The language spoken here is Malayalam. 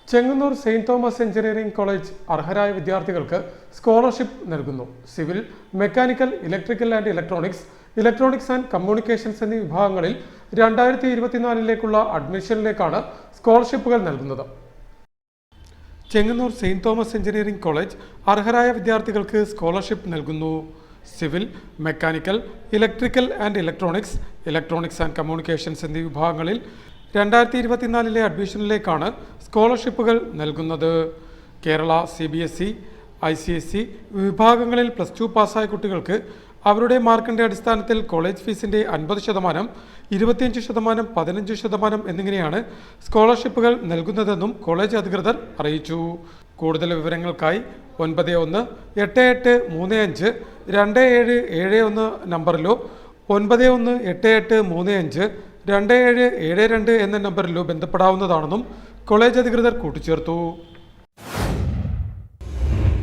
Chengannur Saint Thomas engineering college അർഹരായ വിദ്യാർത്ഥികൾക്ക് സ്കോളർഷിപ്പ് നൽകുന്നു. Civil, mechanical, electrical and electronics and communications എന്നീ വിഭാഗങ്ങളിൽ 2024 അഡ്മിഷനിലേക്കാണ് സ്കോളർഷിപ്പുകൾ നൽകുന്നത്. Chengannur Saint Thomas engineering college അർഹരായ വിദ്യാർത്ഥികൾക്ക് സ്കോളർഷിപ്പ് നൽകുന്നു. Civil, mechanical, electrical and electronics and communications എന്നീ വിഭാഗങ്ങളിൽ 2024 അഡ്മിഷനിലേക്കാണ് സ്കോളർഷിപ്പുകൾ നൽകുന്നത്. കേരള, CBSE, ICSE വിഭാഗങ്ങളിൽ +2 പാസ്സായ കുട്ടികൾക്ക് അവരുടെ മാർക്കിൻ്റെ അടിസ്ഥാനത്തിൽ കോളേജ് ഫീസിൻ്റെ 50%, 25%, 15% എന്നിങ്ങനെയാണ് സ്കോളർഷിപ്പുകൾ നൽകുന്നതെന്നും കോളേജ് അധികൃതർ അറിയിച്ചു. കൂടുതൽ വിവരങ്ങൾക്കായി 9188352771 നമ്പറിലോ 9188352772 എന്ന നമ്പറിലോ ബന്ധപ്പെടാവുന്നതാണെന്നും കോളേജ് അധികൃതർ കൂട്ടിച്ചേർത്തു.